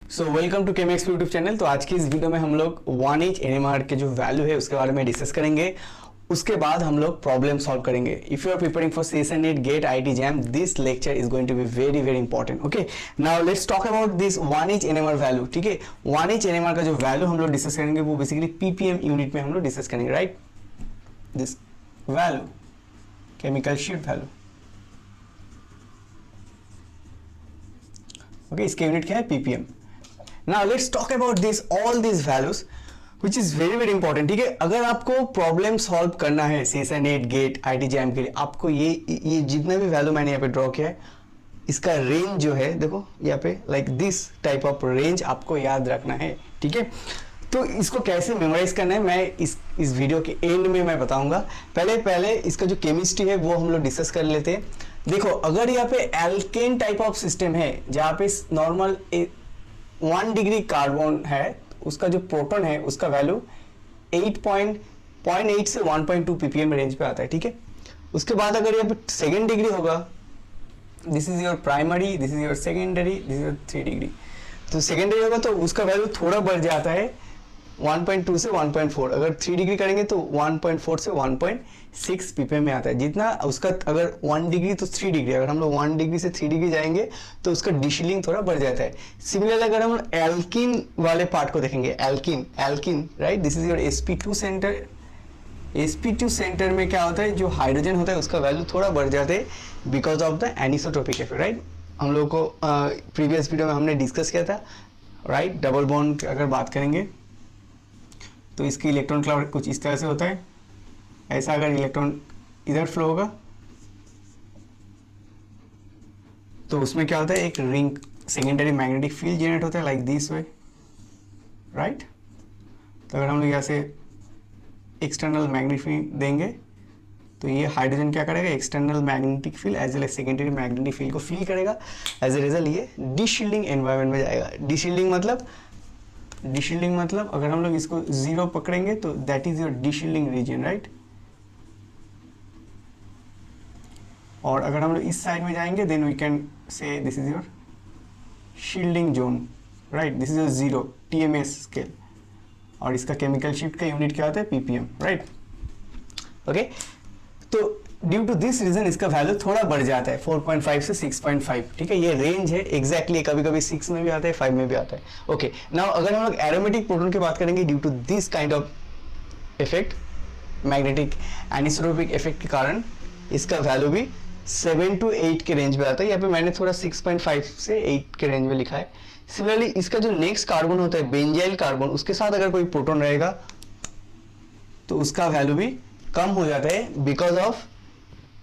So welcome to Chemex YouTube channel. तो आज की इस वीडियो में हम लोग 1H NMR के जो वैल्यू है उसके बारे में डिस्कस करेंगे। उसके बाद हम लोग प्रॉब्लम सॉल्व करेंगे। If you are preparing for CSN NET GATE IIT JAM, this lecture is going to be very very important. Okay, now let's talk about this 1H NMR value. ठीक है, 1H NMR का जो value हम लोग discuss करेंगे वो basically ppm unit में हम लोग डिस्कस करेंगे, right. This value chemical sheet value, okay, इसके यूनिट क्या है, ppm। Now let's talk about this all these values which is very important। ठीक है, अगर आपको प्रॉब्लम सॉल्व करना है CSN NET GATE IIT JAM के लिए, आपको ये जितने भी वैल्यू मैंने यहाँ पे ड्रॉ किया है इसका रेंज जो है, देखो यहाँ पे like this type of range आपको याद रखना है। ठीक है, तो इसको कैसे मेमोराइज करना है मैं इस वीडियो के एंड में मैं बताऊंगा। पहले इसका जो केमिस्ट्री है वो हम लोग डिस्कस कर लेते हैं। देखो, अगर यहाँ पे एल्केन टाइप ऑफ सिस्टम है जहाँ पे नॉर्मल 1 डिग्री कार्बन है, उसका जो प्रोटॉन है उसका वैल्यू 0.8 से 1.2 ppm रेंज पे आता है। ठीक है, उसके बाद अगर यहाँ पे सेकेंड डिग्री होगा, this is your primary, this is your secondary, this is your 3 degree, तो सेकेंडरी होगा तो उसका वैल्यू थोड़ा बढ़ जाता है 1.2 से 1.4। अगर 3 डिग्री करेंगे तो 1.4 से 1.6 ppm में आता है। जितना उसका अगर 1 डिग्री तो 3 डिग्री, अगर हम लोग 1 डिग्री से 3 डिग्री जाएंगे तो उसका डिशिलिंग थोड़ा बढ़ जाता है। सिमिलरली अगर हम एल्किन वाले पार्ट को देखेंगे, alkene right, this is your sp2 centre. sp2 centre में क्या होता है, जो हाइड्रोजन होता है उसका वैल्यू थोड़ा बढ़ जाता है because of the anisotropic effect, right. हम लोग को प्रीवियस वीडियो में हमने डिस्कस किया था, राइट। डबल बॉन्ड अगर बात करेंगे तो इसकी इलेक्ट्रॉन क्लाउड कुछ इस तरह से होता है। ऐसा अगर इलेक्ट्रॉन इधर फ्लो होगा तो उसमें क्या होता है, एक ring secondary magnetic field generate होता है लाइक दिस वे, राइट। तो अगर हम लोग यहाँ से एक्सटर्नल मैग्नेटिक फील्ड देंगे तो ये हाइड्रोजन क्या करेगा, external magnetic field as well as secondary magnetic field को फील करेगा। एज ए रिजल्ट ये डिशील्डिंग एनवायरनमेंट में जाएगा। डिशील्डिंग मतलब अगर हम लोग इसको 0 पकड़ेंगे तो that is your deshielding region, right. और अगर हम लोग इस साइड में जाएंगे then we can say this is your shielding zone, right. This is your 0 TMS scale, और इसका केमिकल शिफ्ट का यूनिट क्या होता है, ppm, राइट। ओके, तो ड्यू टू दिस रीजन इसका वैल्यू थोड़ा बढ़ जाता है 4.5 से 6.5। ठीक है, ये रेंज है एग्जैक्टली, कभी कभी 6 में भी आता है, 5 में भी आता है। ओके, नाउ अगर हम लोग एरोमेटिक प्रोटॉन की बात करेंगे, due to this kind of effect, magnetic anisotropic effect के कारण इसका वैल्यू भी 7 to 8 के रेंज में आता है। यहाँ पे मैंने थोड़ा 6.5 से 8 के रेंज में लिखा है। सिमिलरली इसका जो नेक्स्ट कार्बन होता है, बेंजाइल कार्बन, उसके साथ अगर कोई प्रोटॉन रहेगा तो उसका वैल्यू भी कम हो जाता है बिकॉज ऑफ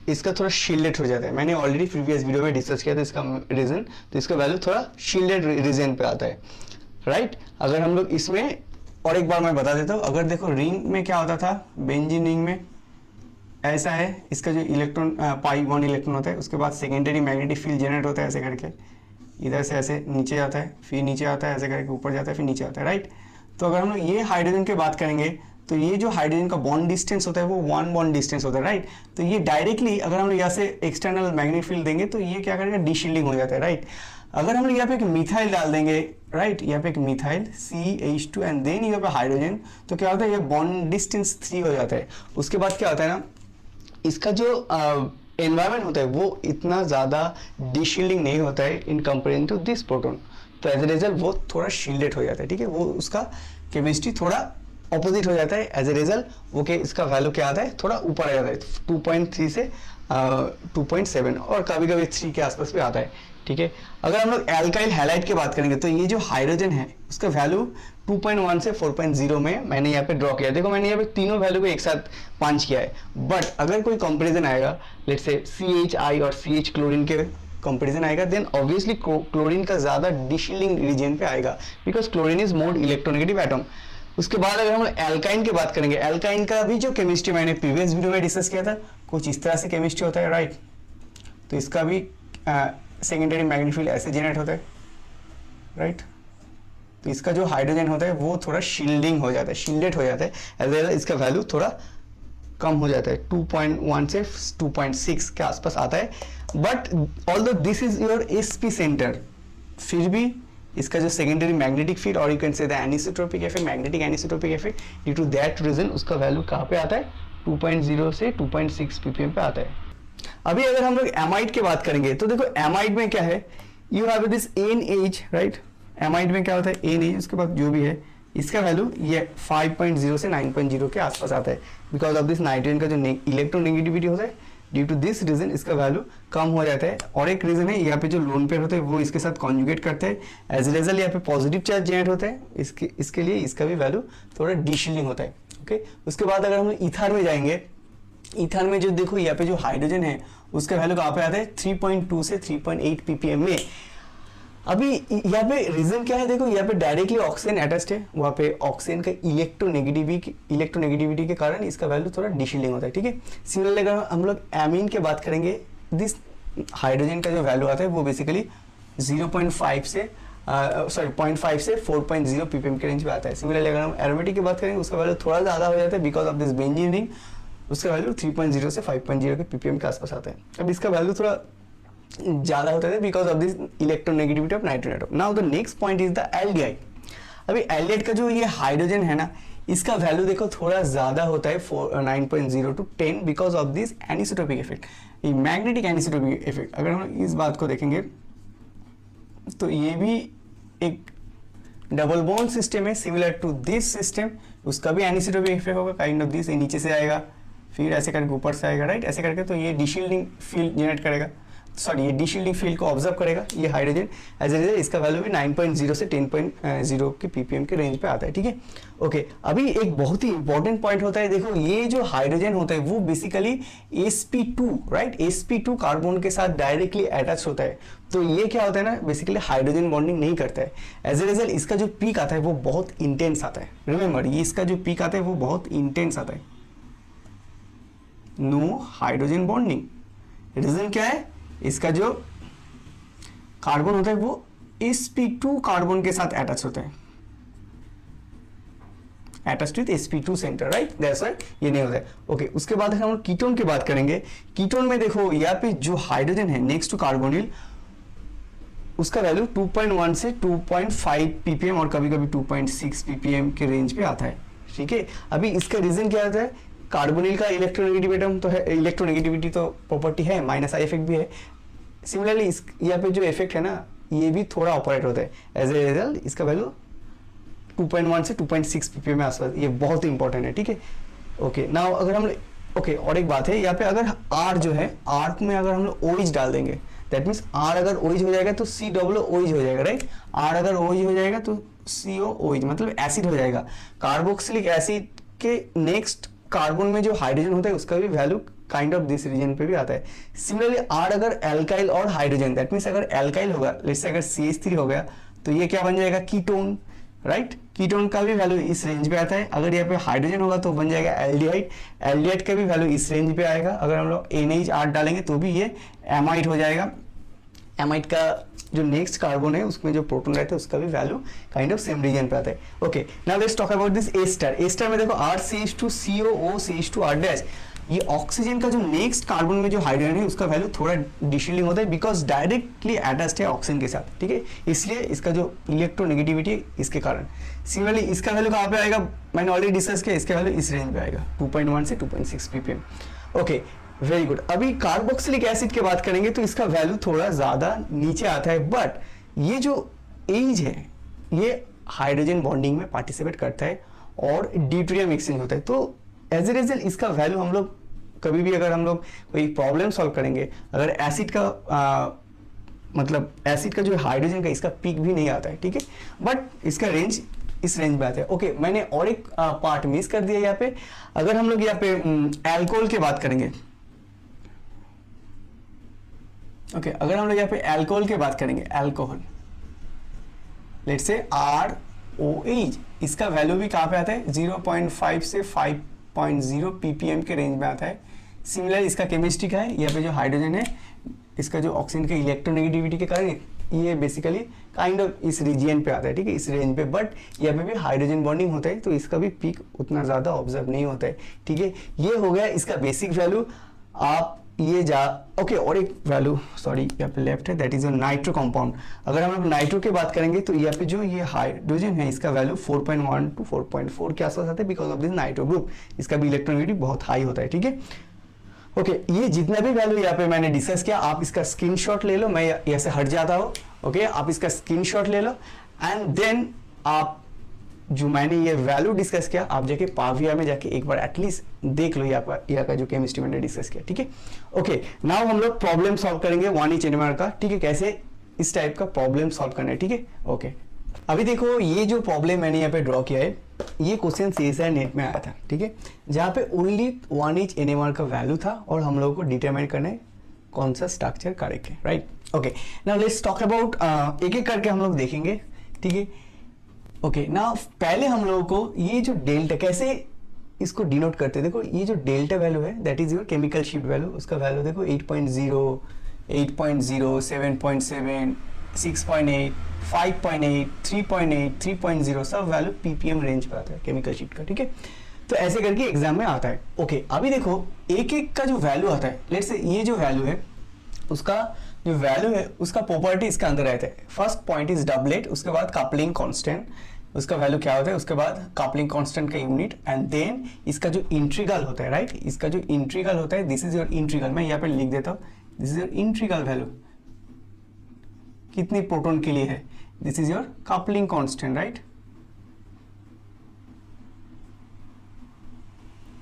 इसका थोड़ा शील्डेड हो जाता है। मैंने ऑलरेडी प्रीवियस वीडियो में डिस्कस किया था इसका रीजन, तो इसका वैल्यू थोड़ा शील्डेड रीजन पे आता है, राइट। अगर हम लोग इसमें और एक बार मैं बता देता हूँ, अगर देखो रिंग में क्या होता था, बेंजीन रिंग में ऐसा है, इसका जो इलेक्ट्रॉन pi1 इलेक्ट्रॉन होता है, उसके बाद सेकेंडरी मैग्नेटिक फील्ड जनरेट होता है ऐसे करके, इधर से ऐसे नीचे आता है, फिर नीचे आता है, ऐसे करके ऊपर जाता है, फिर नीचे आता है, राइट। तो अगर हम लोग ये हाइड्रोजन की बात करेंगे तो ये जो हाइड्रोजन का बॉन्ड डिस्टेंस होता है वो 1 बॉन्ड डिस्टेंस होता है, राइट। तो ये डायरेक्टली अगर हम लोग यहाँ से एक्सटर्नल मैग्नेटिक फील्ड देंगे तो ये क्या करेगा, डिशील्डिंग हो जाता है, राइट। अगर हम लोग यहाँ पे एक मिथाइल डाल देंगे, राइट, यहाँ पे एक मिथाइल CH2 एंड देन यहाँ पे हाइड्रोजन, तो क्या होता है, ये बॉन्ड डिस्टेंस 3 हो जाता है। उसके बाद क्या होता है ना, इसका जो एनवायरनमेंट होता है वो इतना ज़्यादा डिशील्डिंग नहीं होता है in comparison to this proton, तो एज ए रिजल्ट वो थोड़ा शील्डेड हो जाता है। ठीक है, वो उसका केमिस्ट्री थोड़ा ऑपोजिट हो जाता है। एज ए रिजल्ट वो के इसका वैल्यू क्या आता है, थोड़ा ऊपर आ जाता है, 2.3 से 2.7 और कभी कभी 3 के आसपास भी आता है। ठीक है, अगर हम लोग एल्काइल हैलाइड की बात करेंगे तो ये जो हाइड्रोजन है उसका वैल्यू 2.1 से 4.0 में मैंने यहाँ पे ड्रॉ किया है। देखो मैंने यहाँ पे तीनों वैल्यू को एक साथ पंच किया है, बट अगर कोई कंपैरिजन आएगा, लेट्स से CHI और CH क्लोरीन के कंपैरिजन आएगा, देन ऑब्वियसली क्लोरीन का ज्यादा डिशील्डिंग रीजन पे आएगा because chlorine is more electronegative atom. उसके बाद अगर हम एल्काइन की बात करेंगे, एल्काइन का भी जो केमिस्ट्री मैंने प्रीवियस वीडियो में डिस्कस किया था, कुछ इस तरह से केमिस्ट्री होता है, राइट। तो इसका भी सेकेंडरी मैग्नेटिक फील्ड ऐसे जनरेट होता है, राइट। तो इसका जो हाइड्रोजन होता है वो थोड़ा शील्डिंग हो जाता है, शील्डेड हो जाता है, एज वेल इसका वैल्यू थोड़ा कम हो जाता है, 2.1 से 2.6 के आसपास आता है। But although this is your sp centre, फिर भी इसका जो सेकेंडरी मैग्नेटिक फील्ड और you can say the anisotropic effect, magnetic anisotropic effect, due to that region उसका वैल्यू कहाँ पे आता है 2.0 से 2.6 ppm पे आता है। अभी अगर हम लोग एमाइड की बात करेंगे तो देखो एमाइड में क्या है, you have this NH right, amide में क्या होता है NH, उसके बाद जो भी है इसका वैल्यू ये 5.0 से 9.0 के आसपास आता है, बिकॉज ऑफ दिस नाइट्रोजन का जो इलेक्ट्रोनेगेटिविटी होता है, ड्यू टू दिस रीजन इसका वैल्यू कम हो जाता है। और एक रीजन है यहाँ पे जो लोन पेयर होते हैं वो इसके साथ कॉन्जुगेट करते हैं, एज रिजल्ट यहाँ पे पॉजिटिव चार्ज जनरेट होता है, इसके लिए इसका भी वैल्यू थोड़ा डीशील्डिंग होता है। ओके, उसके बाद अगर हम ईथर में जाएंगे, ईथर में जो देखो यहाँ पे जो हाइड्रोजन है उसका वैल्यू कहाँ पे आता है 3.2 से 3.8 ppm में। अभी यहाँ पे रीजन क्या है, देखो यहाँ पे डायरेक्टली ऑक्सीजन अटैच्ड है, वहाँ पे ऑक्सीजन का इलेक्ट्रोनेगेटिविटी के कारण इसका वैल्यू थोड़ा डिशील्डिंग होता है। ठीक है, सिमिलरली अगर हम लोग एमीन की बात करेंगे, दिस हाइड्रोजन का जो वैल्यू आता है वो बेसिकली 0.5 से 0.5 से 4.0 ppm के रेंज पे आता है। सिमिलरली अगर हम एरोमेटिक की बात करेंगे उसका वैल्यू थोड़ा ज़्यादा हो जाता है, because of this benzene ring, उसका वैल्यू 3.0 से 5.0 के ppm के आसपास आता है। अब इसका वैल्यू थोड़ा ज़्यादा होता है because of this electronegativity of nitrogen atom. Now the next point is the aldehyde. अभी एल्डिहाइड का जो ये हाइड्रोजन है ना, इसका वैल्यू देखो थोड़ा ज़्यादा होता है 9.0 to 10 because of this anisotropic effect, ये मैग्नेटिक एनिसोट्रोपिक इफेक्ट। अगर हम इस बात को देखेंगे तो ये भी एक डबल बॉन्ड सिस्टम है सिमिलर टू दिस सिस्टम, उसका भी एनिसोट्रोपिक इफेक्ट होगा, काइंड ऑफ दिस, नीचे से आएगा फिर ऐसे करके ऊपर से आएगा राइट, ऐसे करके, तो ये डिशील्डिंग फील्ड जनरेट करेगा, सॉरी ये डिशील्डिंग फील्ड को ऑब्जर्व करेगा ये हाइड्रोजन, एज ए रिजल्ट इसका वैल्यू भी 9.0 से 10.0 के ppm के रेंज पे आता है। ठीक है, ओके, अभी एक बहुत ही इंपॉर्टेंट पॉइंट होता है, देखो ये जो हाइड्रोजन होता है वो basically sp2 right, sp2 carbon के साथ डायरेक्टली अटैच होता है, तो ये क्या होता है ना, बेसिकली हाइड्रोजन बॉन्डिंग नहीं करता है, एज ए रिजल्ट इसका जो पीक आता है वो बहुत इंटेंस आता है। रिमेंबर, ये इसका जो पीक आता है वो बहुत इंटेंस आता है, नो हाइड्रोजन बॉन्डिंग। रीजन क्या है, इसका जो कार्बन होता है वो sp2 कार्बन के साथ अटैच होता है, attached with sp2 centre right, that's why ये नहीं होता है। ओके, उसके बाद हम लोग कीटोन की बात करेंगे। कीटोन में देखो यहाँ पे जो हाइड्रोजन है नेक्स्ट टू कार्बोनिल, उसका वैल्यू 2.1 से 2.5 ppm और कभी कभी 2.6 ppm के रेंज पे आता है। ठीक है, अभी इसका रीजन क्या होता है, कार्बोनिल का इलेक्ट्रोनेगेटिविटी तो है, इलेक्ट्रोनेगेटिविटी तो प्रॉपर्टी है, माइनस आई इफेक्ट भी है। सिमिलरली इस यहाँ पे जो इफेक्ट है ना ये भी थोड़ा ऑपरेट होता है, एज ए रिजल्ट इसका वैल्यू 2.1 से 2.6 ppm में आसपास, ये बहुत ही इंपॉर्टेंट है। ठीक है, ओके, नाउ अगर हम ओके, और एक बात है यहाँ पे, अगर R जो है, R में अगर हम लोग OH डाल देंगे, दैट मीन्स R अगर OH हो जाएगा तो COOH हो जाएगा राइट, R अगर OH हो जाएगा तो COOH मतलब एसिड हो जाएगा। कार्बोक्सिलिक एसिड के नेक्स्ट कार्बन में जो हाइड्रोजन होता है उसका भी value kind of this region पे भी आता है। सिमिलरली R अगर एल्काइल और हाइड्रोजन, दैट मीन्स अगर एल्काइल होगा, लेट्स से अगर CH3 हो गया तो ये क्या बन जाएगा, कीटोन राइट, कीटोन का भी वैल्यू इस रेंज पे आता है। अगर यहाँ पे हाइड्रोजन होगा तो बन जाएगा एल्डिहाइड, एल्डिहाइड का भी वैल्यू इस रेंज पे आएगा। अगर हम लोग NH8 डालेंगे तो भी ये एमाइड हो जाएगा। एमाइड का जो नेक्स्ट कार्बन है उसमें जो प्रोटॉन रहता है उसका भी value kind of same region पे आता है। Okay, now let's talk about this ester. Ester में देखो RCH2COOCH2R-, ये ऑक्सीजन का जो नेक्स्ट कार्बन में जो हाइड्रोजन है उसका वैल्यू थोड़ा डिशील्डिंग होता है बिकॉज डायरेक्टली अटैच्ड है ऑक्सीजन के साथ। ठीक है, इसलिए इसका जो इलेक्ट्रोनेगेटिविटी इसके कारण। सिमिलरली इसका वैल्यू कहाँ पे आएगा, मैंने ऑलरेडी डिस्कस किया, इसका वैल्यू इस रेंज पे आएगा 2.1 से 2.6 ppm। Okay, very good. अभी कार्बोक्सिलिक एसिड की बात करेंगे तो इसका वैल्यू थोड़ा ज्यादा नीचे आता है, बट ये जो एज है ये हाइड्रोजन बॉन्डिंग में पार्टिसिपेट करता है और ड्यूटेरियम एक्सचेंज होता है, तो एज ए रिजल्ट इसका वैल्यू हम लोग कभी भी अगर हम लोग कोई प्रॉब्लम सॉल्व करेंगे, अगर एसिड का मतलब एसिड का जो हाइड्रोजन का इसका पीक भी नहीं आता है। ठीक है, बट इसका रेंज इस रेंज में आता है। ओके, मैंने और एक पार्ट मिस कर दिया यहाँ पे। अगर हम लोग यहाँ पे अल्कोहल की बात करेंगे, ओके, अगर हम लोग यहाँ पे अल्कोहल की बात करेंगे, अल्कोहल लेट्स से ROH, इसका वैल्यू भी कहाँ पे आता है 0.5 से 5.0 ppm के रेंज में आता है। सिमिलर इसका केमिस्ट्री का है, यहाँ पे जो हाइड्रोजन है इसका जो ऑक्सीजन के इलेक्ट्रोनेगेटिविटी के कारण ये बेसिकली काइंड ऑफ इस रीजियन पे आता है। ठीक है, इस रेंज पे, बट यहाँ पे भी हाइड्रोजन बॉन्डिंग होता है तो इसका भी पीक उतना ज़्यादा ऑब्जर्व नहीं होता है। ठीक है, ये हो गया इसका बेसिक वैल्यू। आप ये जा ओके और एक वैल्यू सॉरी यहाँ पे लेफ्ट है, that is your nitro compound. अगर हम लोग नाइट्रो की बात करेंगे तो यहाँ पे जो ये हाइड्रोजन है इसका वैल्यू 4.1 to 4.4 के आसपास आता है because of this nitro group. इसका भी इलेक्ट्रोनेगेटिव बहुत हाई होता है, ठीक है। ओके ये जितना भी वैल्यू यहाँ पे मैंने डिस्कस किया आप इसका स्क्रीनशॉट ले लो, मैं यहाँ से हट जाता हूँ। ओके आप इसका स्क्रीनशॉट ले लो एंड देन आप जो मैंने ये वैल्यू डिस्कस किया आप जाके पाविया में जाके एक बार एटलीस्ट देख लो यहाँ का जो केमिस्ट्री मैंने डिस्कस किया, ठीक है। ओके नाउ हम लोग प्रॉब्लम सॉल्व करेंगे 1H NMR का, ठीक है, कैसे इस टाइप का प्रॉब्लम सॉल्व करना है, ठीक है। ओके अभी देखो ये जो प्रॉब्लम मैंने यहाँ पे ड्रॉ किया है ये क्वेश्चन CSIR नेट में आया था, ठीक है, जहाँ पे ओनली 1H NMR का वैल्यू था और हम लोगों को डिटरमाइन करना है कौन सा स्ट्रक्चर करेक्ट है, right. Okay now let's talk about एक एक करके हम लोग देखेंगे, ठीक है। ओके ना पहले हम लोगों को ये जो डेल्टा कैसे इसको डिनोट करते हैं, देखो ये जो डेल्टा वैल्यू है that is your chemical shift value, उसका वैल्यू देखो 8.0, 8.0, 7.7, 6.8, 5.8, 3.8, 3.0 सब वैल्यू ppm रेंज पे आता है केमिकल शिफ्ट का, ठीक है। तो ऐसे करके एग्जाम में आता है। ओके अभी देखो एक एक का जो वैल्यू आता है, लेट्स से ये जो वैल्यू है उसका जो वैल्यू है उसका प्रॉपर्टी इसके अंदर रहता है। फर्स्ट पॉइंट इज डबलेट, उसके बाद कपलिंग कांस्टेंट, उसका वैल्यू क्या होता है, उसके बाद कपलिंग कांस्टेंट का यूनिट एंड देन इसका जो इंट्रीगल होता है, राइट, इसका जो इंट्रीगल होता है दिस इज योर इंट्रीगल। मैं यहाँ पे लिख देता हूँ this is your integral value कितनी प्रोटॉन के लिए है, this is your coupling constant, right.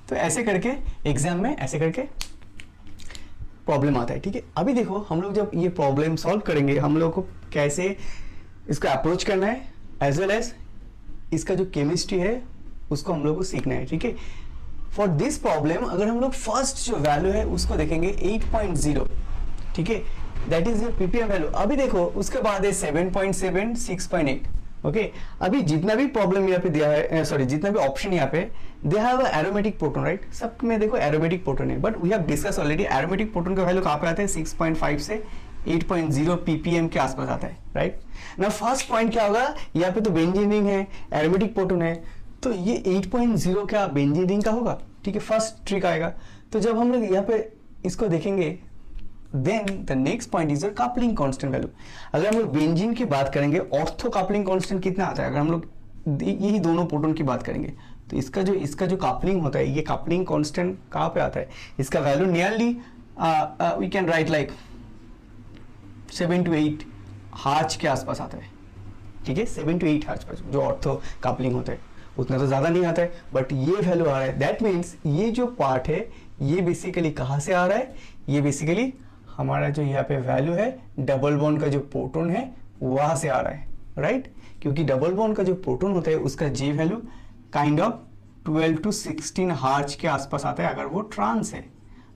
तो ऐसे करके एग्जाम में ऐसे करके प्रॉब्लम आता है, ठीक है। अभी देखो हम लोग जब ये प्रॉब्लम सॉल्व करेंगे हम लोग को कैसे इसको अप्रोच करना है एज वेल एज इसका जो केमिस्ट्री है उसको हम लोग को सीखना है, ठीक है। फॉर दिस प्रॉब्लम अगर हम लोग फर्स्ट जो वैल्यू है उसको देखेंगे 8.0, ठीक है, that is your ppm value. अभी देखो उसके बाद है 7.7, 6.8। ओके अभी जितना भी प्रॉब्लम यहाँ पे दिया है सॉरी जितना भी ऑप्शन यहाँ पे they have aromatic proton, right, सब में देखो एरोमेटिक प्रोटॉन है, but we have discuss already aromatic proton का वैल्यू कहाँ पे आता है 6.5 से 8.0 ppm के आसपास आता है, राइट ना। फर्स्ट पॉइंट क्या होगा, यहाँ पे तो बेंजीन रिंग है, एरोमेटिक प्रोटॉन है, तो ये 8.0 क्या बेंजीन रिंग का होगा, ठीक है, फर्स्ट ट्रिक आएगा। तो जब हम लोग यहाँ पे इसको देखेंगे then the next point is your coupling constant value. अगर हम लोग बेंजीन की बात करेंगे ऑर्थो कपलिंग कांस्टेंट कितना आता है, अगर हम लोग यही दोनों प्रोटॉन की बात करेंगे तो इसका जो कपलिंग होता है ये कपलिंग कांस्टेंट कहाँ पे आता है, इसका value nearly we can write like 7 to 8 hertz के आसपास आता है, ठीक है, 7 to 8 हार्ज जो ऑर्थो कपलिंग होता है उतना तो ज्यादा नहीं आता है, बट ये वैल्यू आ रहा है। दैट मीन्स ये जो पार्ट है ये बेसिकली कहाँ से आ रहा है, ये बेसिकली हमारा जो यहाँ पे वैल्यू है डबल बॉन्ड का जो प्रोटॉन है वहां से आ रहा है, राइट, क्योंकि डबल बॉन्ड का जो प्रोटॉन होता है उसका J value kind of 12 to 16 hertz के आसपास आता है अगर वो ट्रांस है।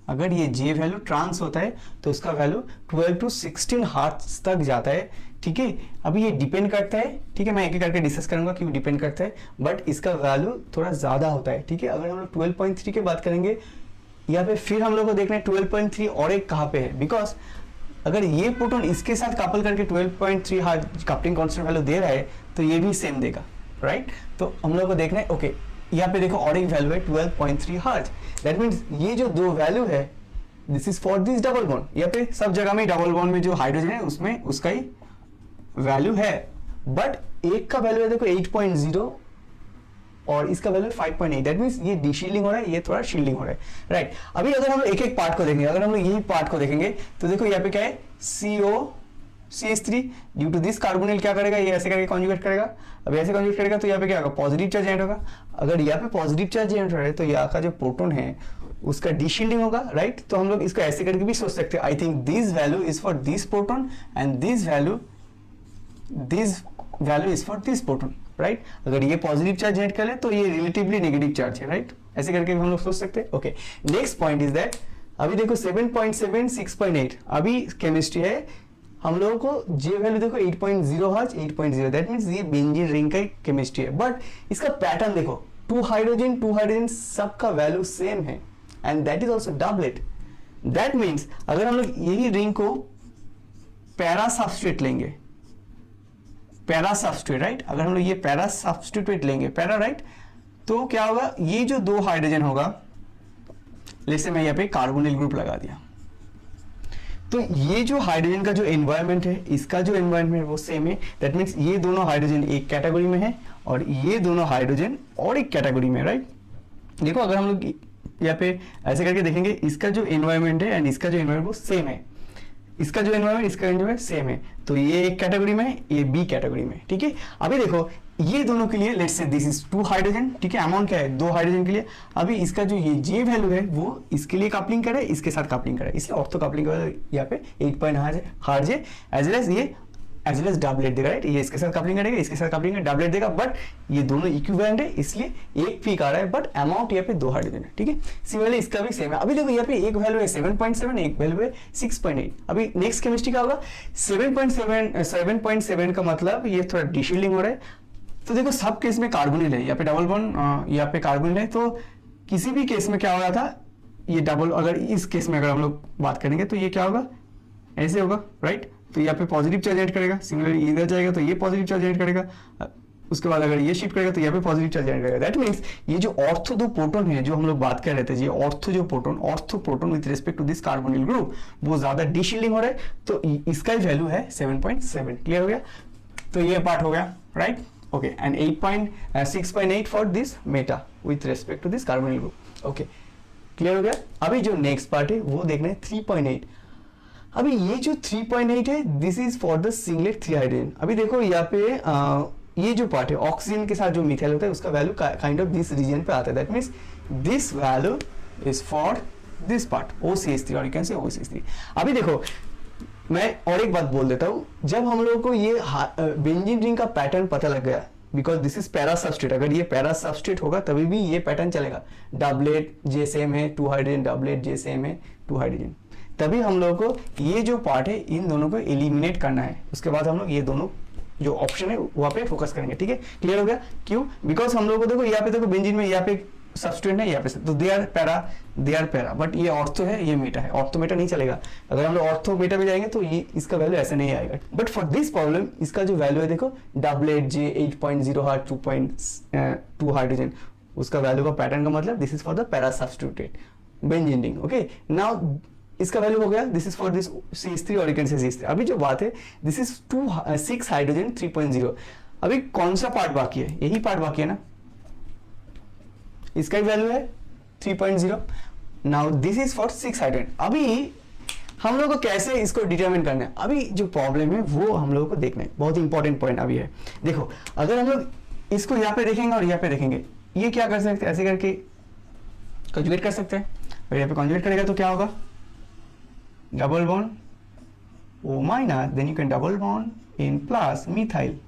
अगर ये जे वैल्यू ट्रांस होता है तो उसका वैल्यू 12 to 16 हार्ज तक जाता है, ठीक है। अभी ये डिपेंड करता है, ठीक है, मैं एक एक करके डिस्कस करूंगा क्यों डिपेंड करता है, बट इसका वैल्यू थोड़ा ज्यादा होता है, ठीक है। अगर हम लोग 12.3 की बात करेंगे यहाँ पे फिर हम लोग को देखना है 12.3 और एक कहाँ पे है, बिकॉज अगर ये प्रोटॉन इसके साथ कपल करके 12.3 हार्ज कपलिंग कांस्टेंट वैल्यू दे रहा है तो ये भी सेम देगा, राइट। तो हम लोग को देखना है ओके यहाँ पे देखो और एक वैल्यू है 12.3 हार्ज, दैट मीन्स ये जो दो वैल्यू है this is for this double bond. यहाँ पे सब जगह में डबल बॉन्ड में जो हाइड्रोजन है उसमें उसका ही वैल्यू है, बट एक का वैल्यू है देखो 8.0 और इसका वैल्यू 5.8, दैट मींस ये डीशील्डिंग हो रहा है, ये थोड़ा शील्डिंग हो रहा है, राइट। अभी अगर हम लोग एक एक पार्ट को देखेंगे, अगर हम लोग यही पार्ट को देखेंगे तो देखो यहाँ पे क्या है COCH3 due to this carbonyl क्या करेगा, ये ऐसे करके कॉन्जुगेट करेगा। अब ऐसे कॉन्जुगेट करेगा तो यहाँ पे क्या होगा, पॉजिटिव चार्ज जनरेट होगा। अगर यहाँ पे पॉजिटिव चार्ज जनरेट हो रहा है तो यहाँ का जो प्रोटॉन है उसका डीशील्डिंग होगा, राइट। तो हम लोग इसको ऐसे करके भी सोच सकते हैं, I think this value is for this proton and this value is for this proton, right. अगर ये पॉजिटिव चार्ज जनरेट करे तो ये रिलेटिवली नेगेटिव चार्ज है, राइट। ऐसे करके हम लोग सोच सकते हैं। Okay next point is that अभी देखो 7.7, 6.8 अभी केमिस्ट्री है, हम लोगों को जे वैल्यू देखो 8.0 हार्ज 8.0, दैट मींस ये बेंजीन रिंग का केमिस्ट्री है, बट इसका पैटर्न देखो 2 हाइड्रोजन सबका वैल्यू सेम है and that is also doublet. That means अगर हम लोग यही रिंग को पैरा सब्स्टिट्यूट लेंगे, पैरा सब्स्टिट्यूट, राइट, अगर हम लोग ये पैरा सब्स्टिट्यूट लेंगे पैरा, राइट, तो क्या होगा, ये जो 2 हाइड्रोजन होगा, जैसे मैं यहाँ पे कार्बोनिल ग्रुप लगा दिया, तो ये जो हाइड्रोजन का जो एनवायरनमेंट है, इसका जो एनवायरनमेंट है वो सेम है। दैट मीन्स ये दोनों हाइड्रोजन एक कैटेगरी में है और ये दोनों हाइड्रोजन और एक कैटेगरी में, राइट। देखो अगर हम लोग यहाँ पे ऐसे करके देखेंगे, इसका जो एनवायरनमेंट है एंड इसका जो एनवायरनमेंट वो सेम है, इसका जो एनवायरनमेंट इसका एनवायरनमेंट सेम है, तो ये एक कैटेगरी में है, ये बी कैटेगरी में, ठीक है। अभी देखो ये दोनों के लिए let's say this is 2 hydrogen, ठीक है, अमाउंट क्या है 2 हाइड्रोजन के लिए। अभी इसका जो ये जे वैल्यू है वो इसके लिए कपलिंग करे, इसके साथ कपलिंग करे, इसलिए ऑर्थो कपलिंग का यहाँ पे 8.8 जे एज वेल एज डबलेट देगा, राइट। ये इसके साथ कपलिंग करेगा, इसके साथ कपलिंग करेगा, डबलेट देगा, बट ये दोनों इक्विवेलेंट है इसलिए एक पीक आ रहा है, बट अमाउंट यहाँ पे 2 हाइड्रोजन है, ठीक है। सिमिलरली इसका भी सेम है। अभी देखो यहाँ पे एक वैल्यू है 7.7, एक वैल्यू है 6.8। अभी नेक्स्ट केमिस्ट्री का होगा 7.7 का मतलब ये थोड़ा डिशील्डिंग हो रहा है। तो देखो सब केस में कार्बोनिल है, यहाँ पे डबल बॉन्ड, यहाँ पे कार्बोनिल है, तो किसी भी केस में क्या हो रहा था, ये डबल, अगर इस केस में अगर हम लोग बात करेंगे तो ये क्या होगा, ऐसे होगा, राइट। तो यहाँ पे पॉजिटिव चार्ज एड करेगा, सिमिलरली इधर जाएगा तो ये पॉजिटिव चार्ज एड करेगा, उसके बाद अगर ये शिफ्ट करेगा तो यहाँ पे पॉजिटिव चार्ज एड करेगा। दैट मीन्स ये जो ऑर्थो दो प्रोटॉन है जो हम लोग बात कर रहे थे, ये ortho proton with respect to this carbonyl group वो ज्यादा डिशील्डिंग हो रहा है, तो इसका वैल्यू है 7.7। क्लियर हो गया, तो ये पार्ट हो गया, right. Okay, and 6.8 for this meta with respect to this carbonyl group. Okay, clear हो गया। अभी जो नेक्स्ट पार्ट है वो देखना है 3.8। अभी ये जो 3.8 है this is for the singlet 3 hydrogen. अभी देखो यहाँ पे ये जो पार्ट है ऑक्सीजन के साथ जो मिथाइल होता है उसका value kind of this region पे आता है। That means this value is for this part OCH3 और यू कैन से OCH3। अभी देखो मैं और एक बात बोल देता हूँ, जब हम लोगों को ये बेंजीन रिंग का पैटर्न पता लग गया, because this is para substrate, अगर ये पैरा सबस्ट्रेट होगा तभी भी ये पैटर्न चलेगा, डबलेट जे सेम है 2 हाइड्रोजन, डबलेट जे सेम है 2 हाइड्रोजन, तभी हम लोगों को ये जो पार्ट है इन दोनों को एलिमिनेट करना है। उसके बाद हम लोग ये दोनों जो ऑप्शन है वहाँ पे फोकस करेंगे, ठीक है। क्लियर हो गया, क्यों, बिकॉज हम लोगों को देखो यहाँ पे देखो बेंजीन में यहाँ पे सबस्ट्रेट है यहाँ पे, तो दे आर पैरा, बट ये ऑर्थो है ये मेटा है, ऑर्थो मेटा नहीं चलेगा। अगर हम लोग ऑर्थो मेटा में जाएंगे तो ये इसका वैल्यू ऐसे नहीं आएगा, बट फॉर दिस प्रॉब्लम इसका जो वैल्यू है देखो डबलेट जे 8.0 हार्ड 2.2 हाइड्रोजन, उसका वैल्यू का पैटर्न का मतलब this is for the para substituted benzene ring. Okay, now इसका वैल्यू हो गया, this is for this CH3 और यू कैन से CH3। अभी जो बात है दिस इज 6 हाइड्रोजन 3.0। अभी कौन सा पार्ट बाकी है, यही पार्ट बाकी है ना, इसका वैल्यू है 3.0। Now this is for 6 hydrogen. अभी हम लोग को कैसे इसको डिटरमिन करना है, अभी जो प्रॉब्लम है वो हम लोगों को देखना है, बहुत इंपॉर्टेंट पॉइंट अभी है। देखो अगर हम लोग इसको यहाँ पे देखेंगे और यहाँ पे देखेंगे, ये क्या कर सकते हैं, ऐसे करके कंजुगेट कर सकते हैं, और यहाँ पे कंजुगेट करेगा तो क्या होगा, double bond O minus, then you can double bond in plus methyl.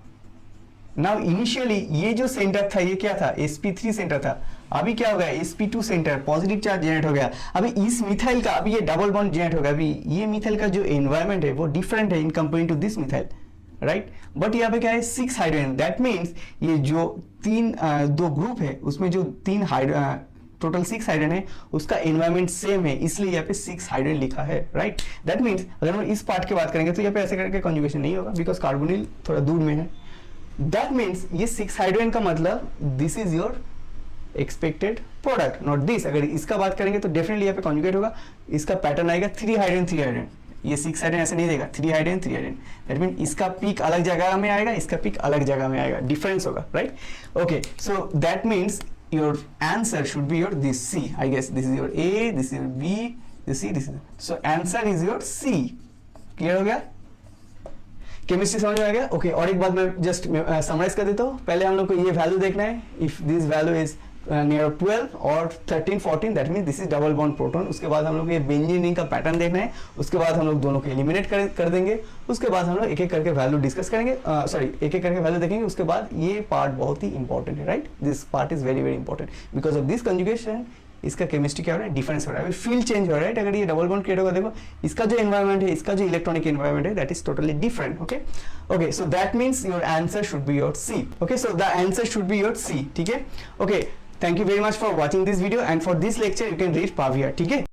Now initially ये जो सेंटर था ये क्या था, sp3 सेंटर था, अभी क्या हो गया sp2 centre, positive charge generate हो गया। अभी इस मिथाइल का अभी ये डबल बॉन्ड जनरेट हो गया, अभी ये मिथाइल का जो एनवायरनमेंट है वो डिफरेंट है in comparing to this methyl, right. But यहाँ पे क्या है 6 हाइड्रोजन, दैट मीन्स ये जो दो ग्रुप है उसमें जो 3 टोटल 6 हाइड्रोजन है उसका एनवायरनमेंट सेम है, इसलिए यहाँ पे 6 हाइड्रोजन लिखा है, राइट। दैट मीन्स अगर हम इस पार्ट की बात करेंगे तो यहाँ पे ऐसे करके कॉन्जुगेशन नहीं होगा, बिकॉज कार्बोनिल थोड़ा दूर में है। दैट मीन्स ये 6 हाइड्रोजन का मतलब this is your expected product, not this. अगर इसका बात करेंगे तो डेफिनेटली यहाँ पे कॉन्जुगेट होगा, इसका पैटर्न आएगा 3 हाइड्रोजन 3 हाइड्रोजन, ये 6 हाइड्रोजन ऐसे नहीं देगा, 3 हाइड्रोजन 3 हाइड्रोजन। दैट मीन इसका पीक अलग जगह में आएगा, इसका पीक अलग जगह में आएगा, डिफरेंस होगा, right. Okay, so that means your answer should be your this C. I guess this is your A, this is your B, this C, this is, so answer is your C. Clear हो गया, chemistry समझ में आ गया। Okay, और एक बात मैं just summarise कर देता हूँ। पहले हम लोग को ये वैल्यू देखना है, if this value is near 12 और 13 14 that mean this is double bond proton. उसके बाद हम लोग को ये बेंजीन रिंग का पैटर्न देखना है, उसके बाद हम लोग दोनों को एलिमिनेट कर देंगे, उसके बाद हम लोग एक एक करके वैल्यू डिस्कस करेंगे, एक एक करके वैल्यू देखेंगे। उसके बाद ये पार्ट बहुत ही इंपॉर्टेंट है, right, this part is very very important because of this conjugation इसका केमिस्ट्री क्या हो रहा है, डिफरेंस हो रहा है, फील्ड चेंज हो रहा है, राइट। अगर ये डबल बॉन्ड क्रिएट होगा, देखो इसका जो एनवायरनमेंट है, इसका जो इलेक्ट्रॉनिक एनवायरनमेंट है that is totally different. Okay okay, so that means your answer should be your C. Okay, so the answer should be your C, ठीक है। Okay, thank you very much for watching this video and for this lecture you can read Pavia, ठीक है।